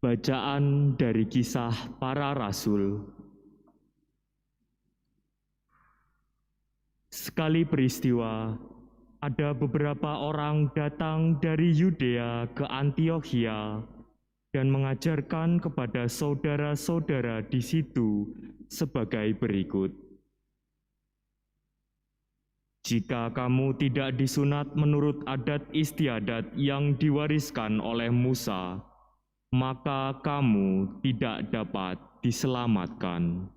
Bacaan dari Kisah Para Rasul. Sekali peristiwa, ada beberapa orang datang dari Yudea ke Antiokhia dan mengajarkan kepada saudara-saudara di situ sebagai berikut. Jika kamu tidak disunat menurut adat istiadat yang diwariskan oleh Musa, maka kamu tidak dapat diselamatkan.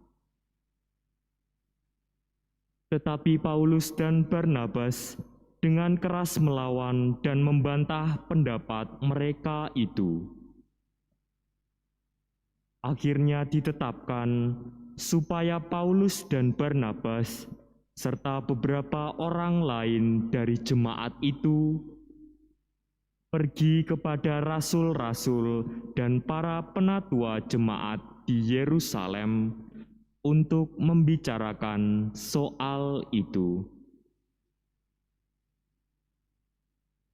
Tetapi Paulus dan Barnabas dengan keras melawan dan membantah pendapat mereka itu. Akhirnya ditetapkan supaya Paulus dan Barnabas serta beberapa orang lain dari jemaat itu pergi kepada rasul-rasul dan para penatua jemaat di Yerusalem untuk membicarakan soal itu.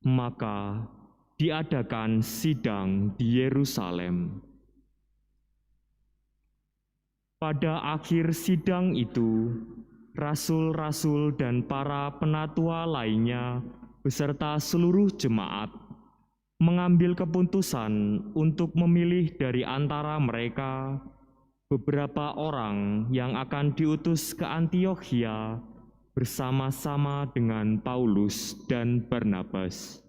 Maka diadakan sidang di Yerusalem. Pada akhir sidang itu, rasul-rasul dan para penatua lainnya beserta seluruh jemaat mengambil keputusan untuk memilih dari antara mereka beberapa orang yang akan diutus ke Antiokhia bersama-sama dengan Paulus dan Barnabas.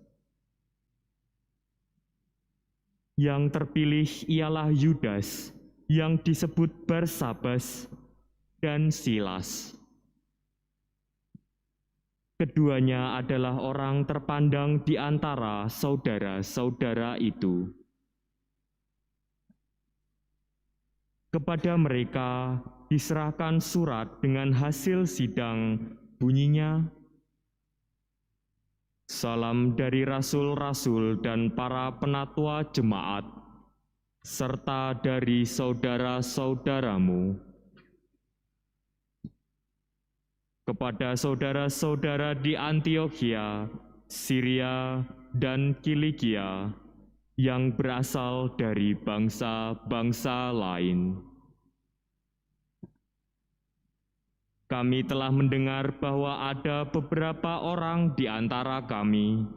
Yang terpilih ialah Yudas, yang disebut Barsabas, dan Silas. Keduanya adalah orang terpandang di antara saudara-saudara itu. Kepada mereka diserahkan surat dengan hasil sidang, bunyinya, "Salam dari rasul-rasul dan para penatua jemaat, serta dari saudara-saudaramu. Kepada saudara-saudara di Antiokhia, Syria, dan Kilikia yang berasal dari bangsa-bangsa lain. Kami telah mendengar bahwa ada beberapa orang di antara kami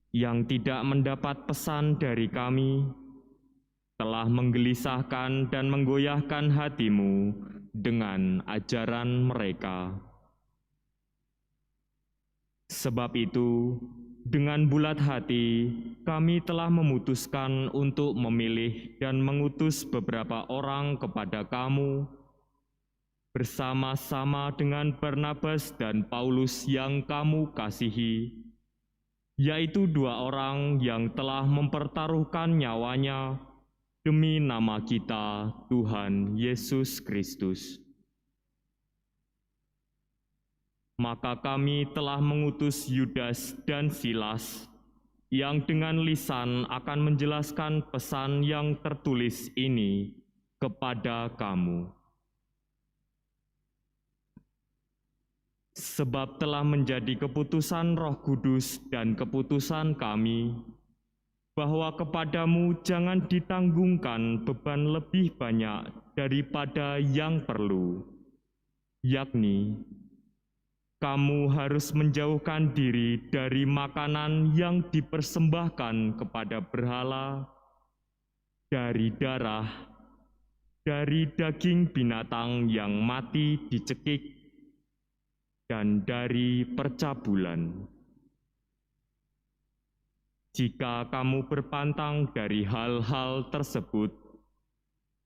yang tidak mendapat pesan dari kami, telah menggelisahkan dan menggoyahkan hatimu dengan ajaran mereka. Sebab itu, dengan bulat hati, kami telah memutuskan untuk memilih dan mengutus beberapa orang kepada kamu, bersama-sama dengan Barnabas dan Paulus yang kamu kasihi, yaitu dua orang yang telah mempertaruhkan nyawanya demi nama kita, Tuhan Yesus Kristus. Maka kami telah mengutus Yudas dan Silas, yang dengan lisan akan menjelaskan pesan yang tertulis ini kepada kamu. Sebab telah menjadi keputusan Roh Kudus dan keputusan kami, bahwa kepadamu jangan ditanggungkan beban lebih banyak daripada yang perlu, yakni kamu harus menjauhkan diri dari makanan yang dipersembahkan kepada berhala, dari darah, dari daging binatang yang mati dicekik, dan dari percabulan. Jika kamu berpantang dari hal-hal tersebut,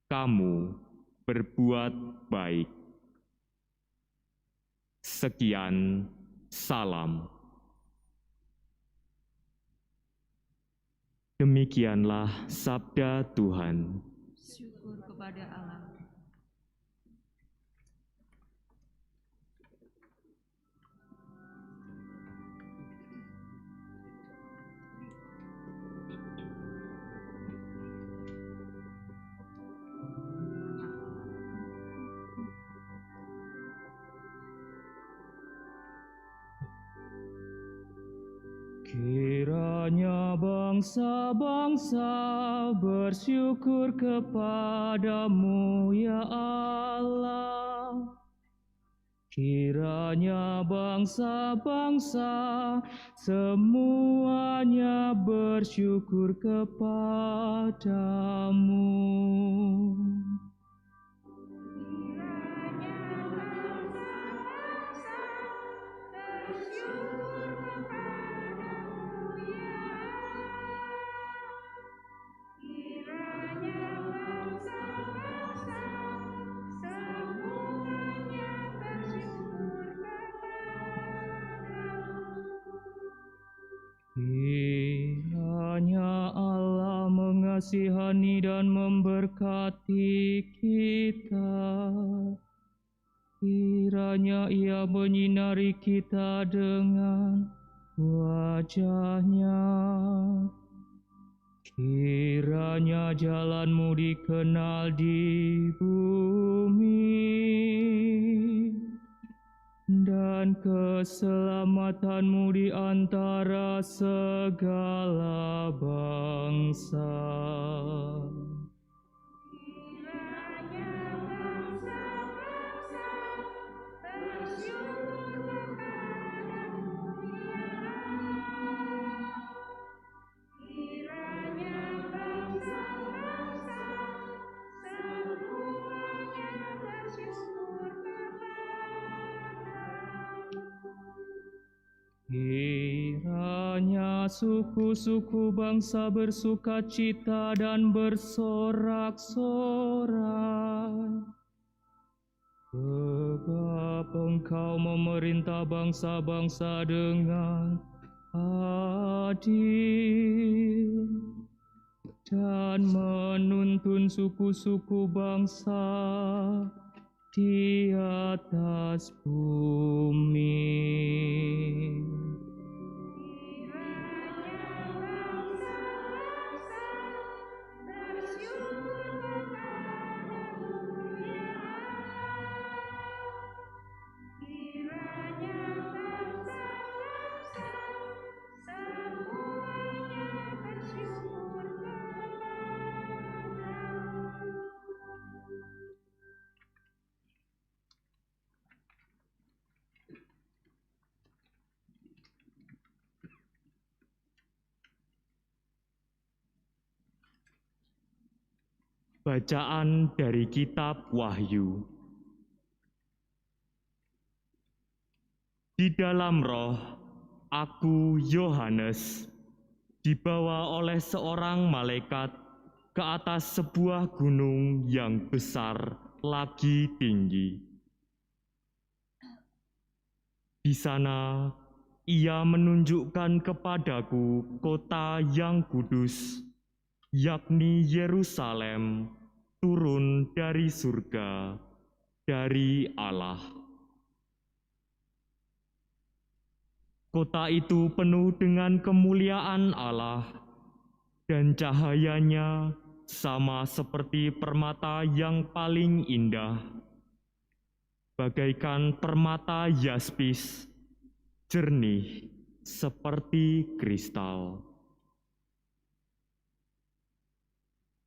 kamu berbuat baik. Sekian, salam. Demikianlah sabda Tuhan. Syukur kepada Allah. Kiranya Kiranya bangsa-bangsa bersyukur kepadamu ya Allah. Kiranya bangsa-bangsa semuanya bersyukur kepadamu. Kiranya Allah mengasihani dan memberkati kita. Kiranya Ia menyinari kita dengan wajah-Nya. Kiranya jalan-Mu dikenal di bumi dan keselamatan-Mu di antara segala bangsa. Kiranya suku-suku bangsa bersukacita dan bersorak-sorai, sebab Engkau memerintah bangsa-bangsa dengan adil dan menuntun suku-suku bangsa di atas bumi. Bacaan dari Kitab Wahyu. Di dalam roh, aku Yohanes, dibawa oleh seorang malaikat ke atas sebuah gunung yang besar lagi tinggi. Di sana, Ia menunjukkan kepadaku kota yang kudus, yakni Yerusalem, turun dari surga, dari Allah. Kota itu penuh dengan kemuliaan Allah, dan cahayanya sama seperti permata yang paling indah, bagaikan permata yaspis, jernih seperti kristal.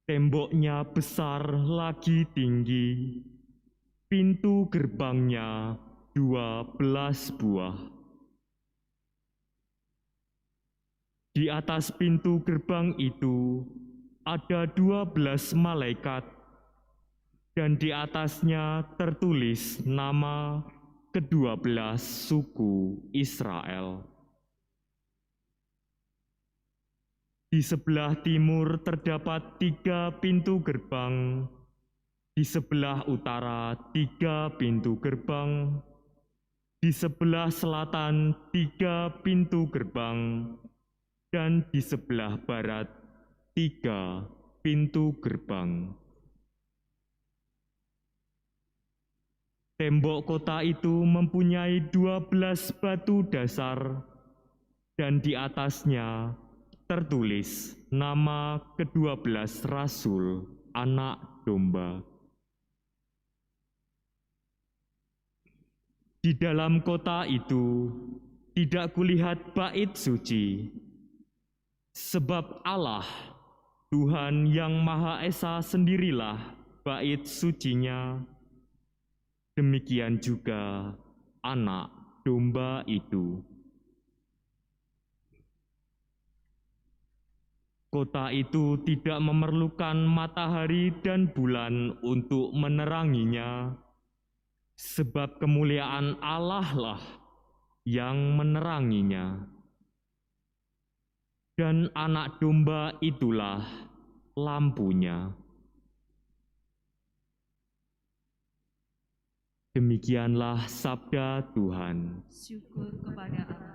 Temboknya besar lagi tinggi, pintu gerbangnya 12 buah. Di atas pintu gerbang itu ada 12 malaikat, dan di atasnya tertulis nama ke-12 suku Israel. Di sebelah timur terdapat 3 pintu gerbang, di sebelah utara 3 pintu gerbang, di sebelah selatan 3 pintu gerbang, dan di sebelah barat 3 pintu gerbang. Tembok kota itu mempunyai 12 batu dasar, dan di atasnya tertulis nama ke-12 Rasul Anak Domba. Di dalam kota itu tidak kulihat bait suci, Sebab Allah, Tuhan yang Maha Esa sendirilah bait sucinya, demikian juga anak domba itu. Kota itu tidak memerlukan matahari dan bulan untuk meneranginya, sebab kemuliaan Allah lah yang meneranginya. Dan anak domba itulah lampunya. Demikianlah sabda Tuhan. Syukur kepada Allah.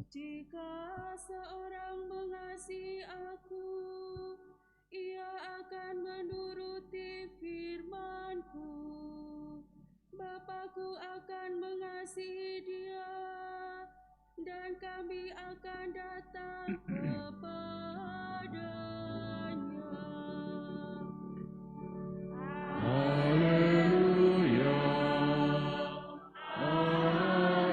Jika seorang mengasihi aku, ia akan menuruti firman-Ku. Bapa-Ku akan mengasihi dia, dan kami akan datang kepadanya. Haleluya, haleluya.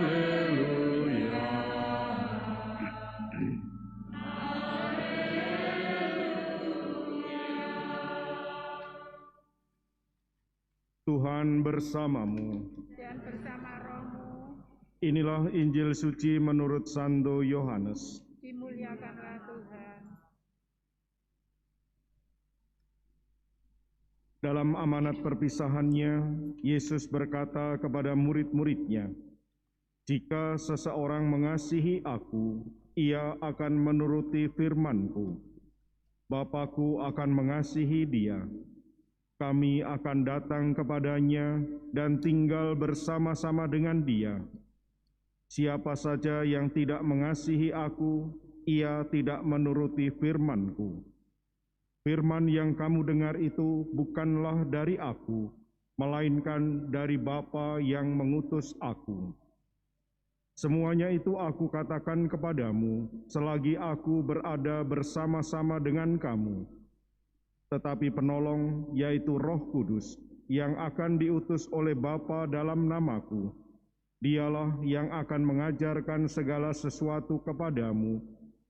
Tuhan bersamamu. Dan bersama rohmu, Inilah Injil suci menurut Santo Yohanes. dimuliakanlah Tuhan. Dalam amanat perpisahannya, Yesus berkata kepada murid-muridnya, "Jika seseorang mengasihi aku, ia akan menuruti firman-Ku. Bapa-Ku akan mengasihi dia. Kami akan datang kepadanya dan tinggal bersama-sama dengan dia. Siapa saja yang tidak mengasihi aku, ia tidak menuruti firman-Ku. Firman yang kamu dengar itu bukanlah dari aku, melainkan dari Bapa yang mengutus aku. Semuanya itu aku katakan kepadamu, selagi aku berada bersama-sama dengan kamu. Tetapi penolong, yaitu Roh Kudus, yang akan diutus oleh Bapa dalam namaku, dialah yang akan mengajarkan segala sesuatu kepadamu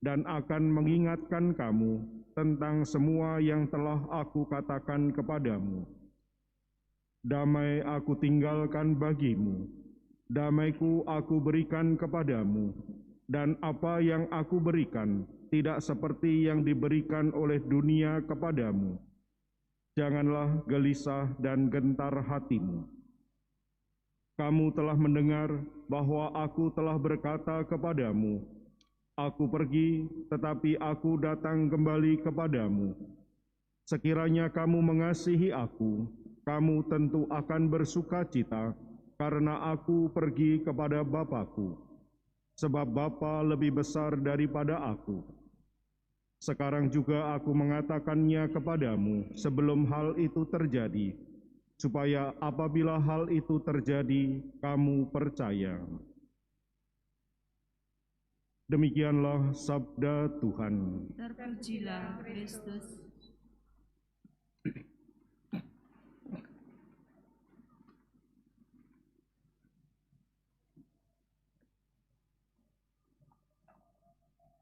dan akan mengingatkan kamu tentang semua yang telah aku katakan kepadamu. Damai aku tinggalkan bagimu, damaiku aku berikan kepadamu, dan apa yang aku berikan tidak seperti yang diberikan oleh dunia kepadamu. Janganlah gelisah dan gentar hatimu. Kamu telah mendengar bahwa aku telah berkata kepadamu, aku pergi, tetapi aku datang kembali kepadamu. Sekiranya kamu mengasihi aku, kamu tentu akan bersukacita, karena aku pergi kepada Bapa-Ku, sebab Bapa lebih besar daripada aku. Sekarang juga aku mengatakannya kepadamu sebelum hal itu terjadi, supaya apabila hal itu terjadi, kamu percaya. Demikianlah sabda Tuhan. Terpujilah Kristus.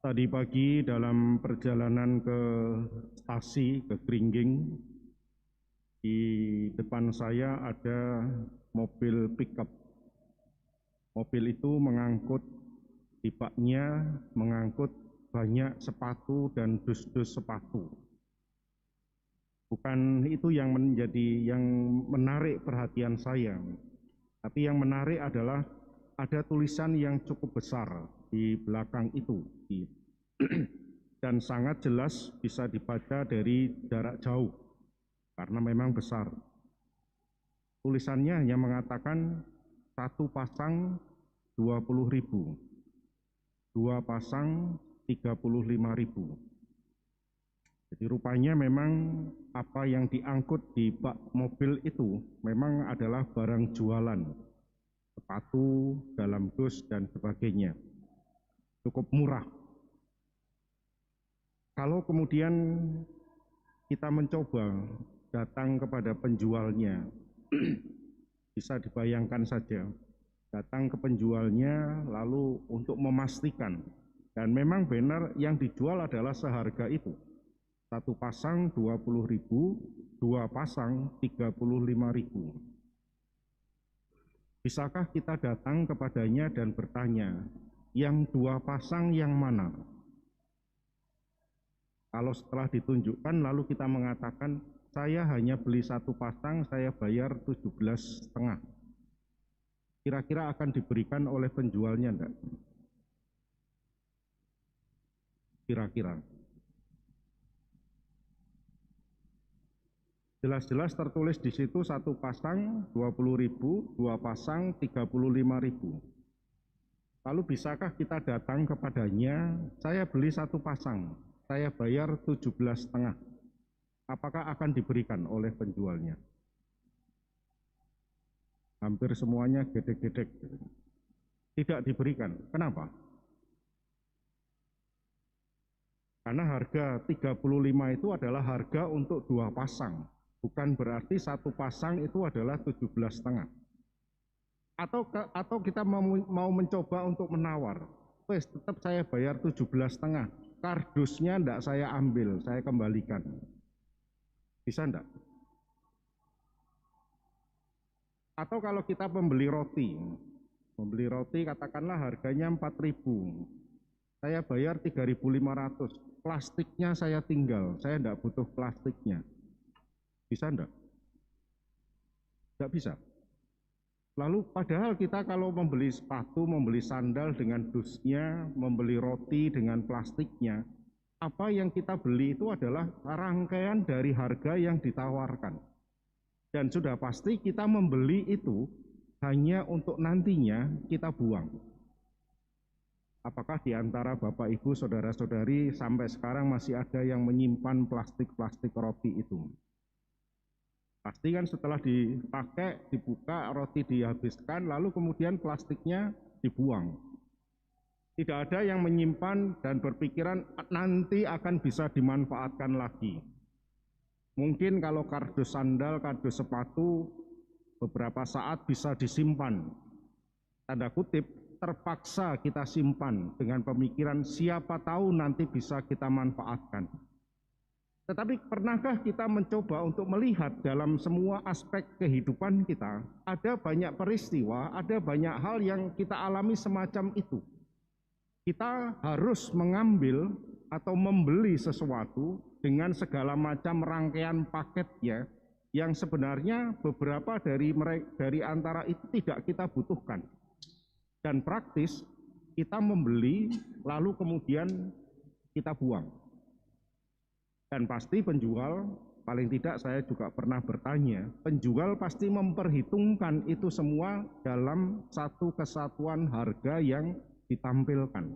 Tadi pagi dalam perjalanan ke stasi, ke Kringging, di depan saya ada mobil pickup. Mobil itu mengangkut, tipaknya mengangkut banyak sepatu dan dus-dus sepatu. Bukan itu yang menarik perhatian saya, tapi yang menarik adalah ada tulisan yang cukup besar di belakang itu, dan sangat jelas bisa dibaca dari jarak jauh. karena memang besar. Tulisannya hanya mengatakan 1 pasang 20.000, 2 pasang 35.000. Jadi rupanya memang apa yang diangkut di bak mobil itu memang adalah barang jualan, sepatu, dalam dus, dan sebagainya. Cukup murah. Kalau kemudian kita mencoba datang kepada penjualnya, bisa dibayangkan saja, datang ke penjualnya lalu untuk memastikan, dan memang benar yang dijual adalah seharga itu. 1 pasang 20.000, 2 pasang 35.000. Bisakah kita datang kepadanya dan bertanya, yang 2 pasang yang mana? Kalau setelah ditunjukkan lalu kita mengatakan, saya hanya beli 1 pasang, saya bayar 17,5. Kira-kira akan diberikan oleh penjualnya enggak? Kira-kira. Jelas-jelas tertulis di situ 1 pasang 20.000, 2 pasang 35.000. Lalu bisakah kita datang kepadanya, saya beli 1 pasang, saya bayar 17,5. Apakah akan diberikan oleh penjualnya? Hampir semuanya gedek-gedek. Tidak diberikan. Kenapa? Karena harga 35 itu adalah harga untuk 2 pasang. Bukan berarti 1 pasang itu adalah 17,5. Atau kita mau mencoba untuk menawar, wes tetap saya bayar 17,5. Kardusnya enggak saya ambil, saya kembalikan. Bisa enggak? Atau kalau kita membeli roti katakanlah harganya 4.000. Saya bayar 3.500. Plastiknya saya tinggal, saya enggak butuh plastiknya. Bisa enggak? Enggak bisa. Lalu padahal kita kalau membeli sepatu, membeli sandal dengan dusnya, membeli roti dengan plastiknya, apa yang kita beli itu adalah rangkaian dari harga yang ditawarkan. Dan sudah pasti kita membeli itu hanya untuk nantinya kita buang. Apakah di antara Bapak Ibu, saudara-saudari sampai sekarang masih ada yang menyimpan plastik-plastik roti itu? Pasti kan setelah dipakai, dibuka, roti dihabiskan, lalu kemudian plastiknya dibuang. Tidak ada yang menyimpan dan berpikiran nanti akan bisa dimanfaatkan lagi. Mungkin kalau kardus sandal, kardus sepatu, beberapa saat bisa disimpan. Tanda kutip, terpaksa kita simpan dengan pemikiran siapa tahu nanti bisa kita manfaatkan. Tetapi pernahkah kita mencoba untuk melihat dalam semua aspek kehidupan kita, ada banyak peristiwa, ada banyak hal yang kita alami semacam itu. Kita harus mengambil atau membeli sesuatu dengan segala macam rangkaian paketnya yang sebenarnya beberapa dari antara itu tidak kita butuhkan. Dan praktis kita membeli lalu kemudian kita buang. Dan pasti penjual, paling tidak saya juga pernah bertanya, penjual pasti memperhitungkan itu semua dalam satu kesatuan harga yang ditampilkan.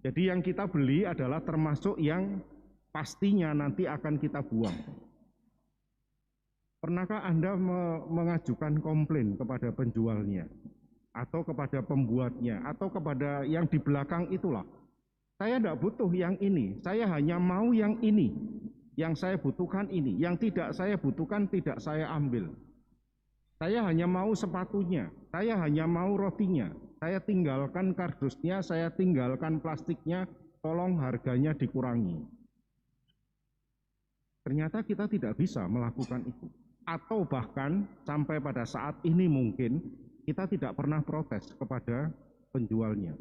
Jadi yang kita beli adalah termasuk yang pastinya nanti akan kita buang. Pernahkah Anda mengajukan komplain kepada penjualnya, atau kepada pembuatnya, atau kepada yang di belakang itulah? Saya tidak butuh yang ini, saya hanya mau yang ini. Yang saya butuhkan ini, yang tidak saya butuhkan tidak saya ambil. Saya hanya mau sepatunya, saya hanya mau rotinya. Saya tinggalkan kardusnya, saya tinggalkan plastiknya, tolong harganya dikurangi. Ternyata kita tidak bisa melakukan itu. Atau bahkan sampai pada saat ini mungkin kita tidak pernah protes kepada penjualnya.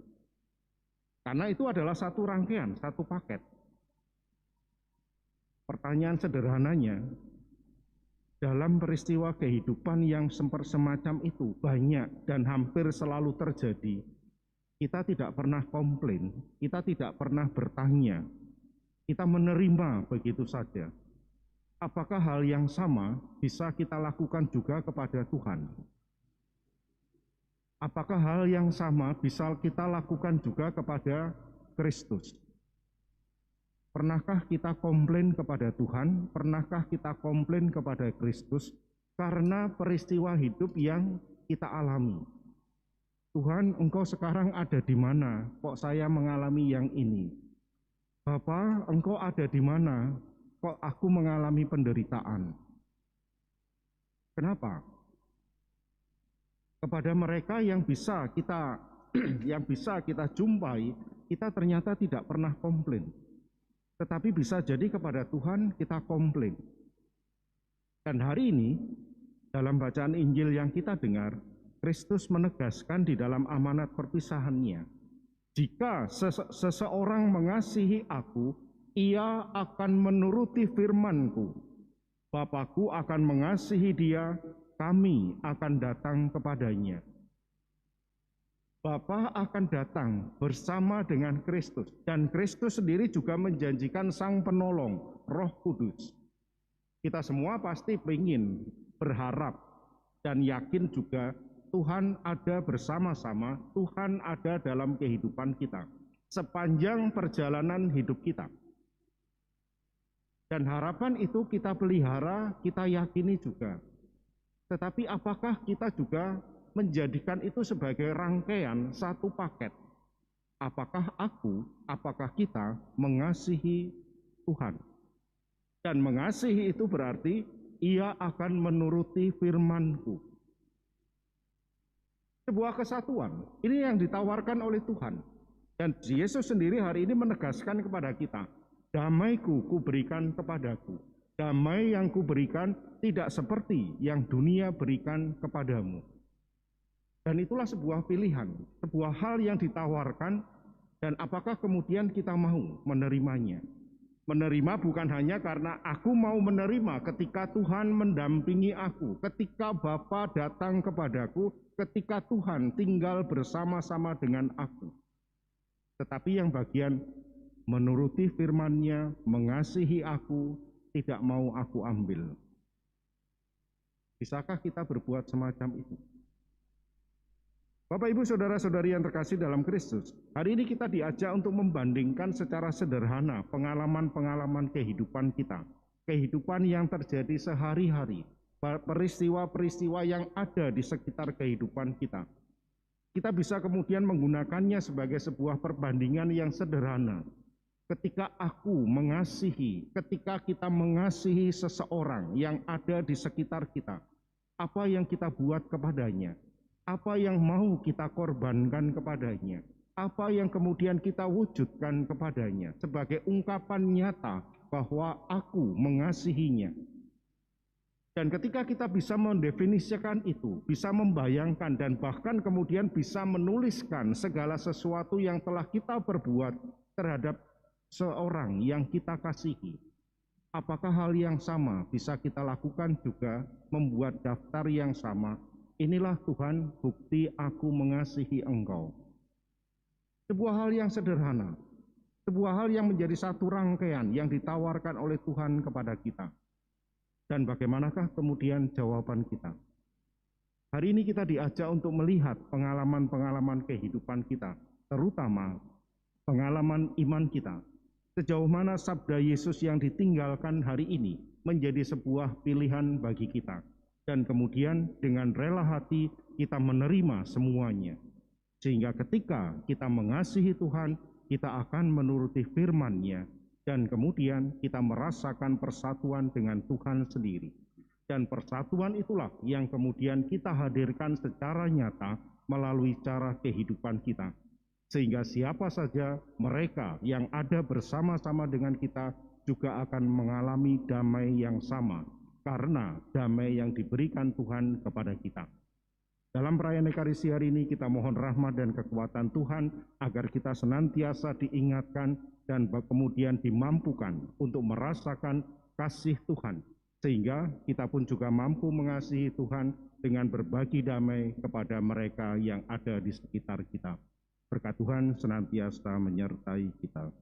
Karena itu adalah satu rangkaian, satu paket. Pertanyaan sederhananya, dalam peristiwa kehidupan yang semacam itu banyak dan hampir selalu terjadi, kita tidak pernah komplain, kita tidak pernah bertanya, kita menerima begitu saja. apakah hal yang sama bisa kita lakukan juga kepada Tuhan? Apakah hal yang sama bisa kita lakukan juga kepada Kristus? Pernahkah kita komplain kepada Tuhan? Pernahkah kita komplain kepada Kristus karena peristiwa hidup yang kita alami? Tuhan, Engkau sekarang ada di mana? Kok saya mengalami yang ini? Bapa, Engkau ada di mana? Kok aku mengalami penderitaan? Kenapa? Kepada mereka yang bisa kita jumpai, kita ternyata tidak pernah komplain. Tetapi bisa jadi kepada Tuhan kita komplain. Dan hari ini dalam bacaan Injil yang kita dengar, Kristus menegaskan di dalam amanat perpisahannya, jika seseorang mengasihi aku, ia akan menuruti firman-Ku. Bapa-Ku akan mengasihi dia, kami akan datang kepadanya. Bapa akan datang bersama dengan Kristus, dan Kristus sendiri juga menjanjikan Sang Penolong, Roh Kudus. Kita semua pasti ingin, berharap, dan yakin juga Tuhan ada bersama-sama, Tuhan ada dalam kehidupan kita sepanjang perjalanan hidup kita. Dan harapan itu kita pelihara, kita yakini juga. Tetapi apakah kita juga menjadikan itu sebagai rangkaian satu paket? Apakah apakah kita mengasihi Tuhan? Dan mengasihi itu berarti ia akan menuruti firman-Ku. Sebuah kesatuan, ini yang ditawarkan oleh Tuhan. Dan Yesus sendiri hari ini menegaskan kepada kita, damai-Ku kuberikan kepadaku. Damai yang kuberikan tidak seperti yang dunia berikan kepadamu. Dan itulah sebuah pilihan, sebuah hal yang ditawarkan, dan apakah kemudian kita mau menerimanya? Menerima bukan hanya karena aku mau menerima ketika Tuhan mendampingi aku, ketika Bapa datang kepadaku, ketika Tuhan tinggal bersama-sama dengan aku. Tetapi yang bagian menuruti firman-Nya, mengasihi aku, tidak mau aku ambil. Bisakah kita berbuat semacam itu? Bapak, Ibu, Saudara-saudari yang terkasih dalam Kristus, hari ini kita diajak untuk membandingkan secara sederhana pengalaman-pengalaman kehidupan kita, kehidupan yang terjadi sehari-hari, peristiwa-peristiwa yang ada di sekitar kehidupan kita. Kita bisa kemudian menggunakannya sebagai sebuah perbandingan yang sederhana. Ketika ketika kita mengasihi seseorang yang ada di sekitar kita, apa yang kita buat kepadanya? Apa yang mau kita korbankan kepadanya? Apa yang kemudian kita wujudkan kepadanya sebagai ungkapan nyata bahwa aku mengasihinya? Dan ketika kita bisa mendefinisikan itu, bisa membayangkan dan bahkan kemudian bisa menuliskan segala sesuatu yang telah kita perbuat terhadap seorang yang kita kasihi, apakah hal yang sama bisa kita lakukan juga, membuat daftar yang sama? Inilah Tuhan, bukti aku mengasihi engkau. Sebuah hal yang sederhana, sebuah hal yang menjadi satu rangkaian yang ditawarkan oleh Tuhan kepada kita. Dan bagaimanakah kemudian jawaban kita? Hari ini kita diajak untuk melihat pengalaman-pengalaman kehidupan kita, terutama pengalaman iman kita. Sejauh mana sabda Yesus yang ditinggalkan hari ini menjadi sebuah pilihan bagi kita. Dan kemudian dengan rela hati kita menerima semuanya. Sehingga ketika kita mengasihi Tuhan, kita akan menuruti firman-Nya. Dan kemudian kita merasakan persatuan dengan Tuhan sendiri. Dan persatuan itulah yang kemudian kita hadirkan secara nyata melalui cara kehidupan kita. Sehingga siapa saja mereka yang ada bersama-sama dengan kita juga akan mengalami damai yang sama. Karena damai yang diberikan Tuhan kepada kita. Dalam perayaan Ekaristi hari ini kita mohon rahmat dan kekuatan Tuhan agar kita senantiasa diingatkan dan kemudian dimampukan untuk merasakan kasih Tuhan. Sehingga kita pun juga mampu mengasihi Tuhan dengan berbagi damai kepada mereka yang ada di sekitar kita. Berkat Tuhan senantiasa menyertai kita.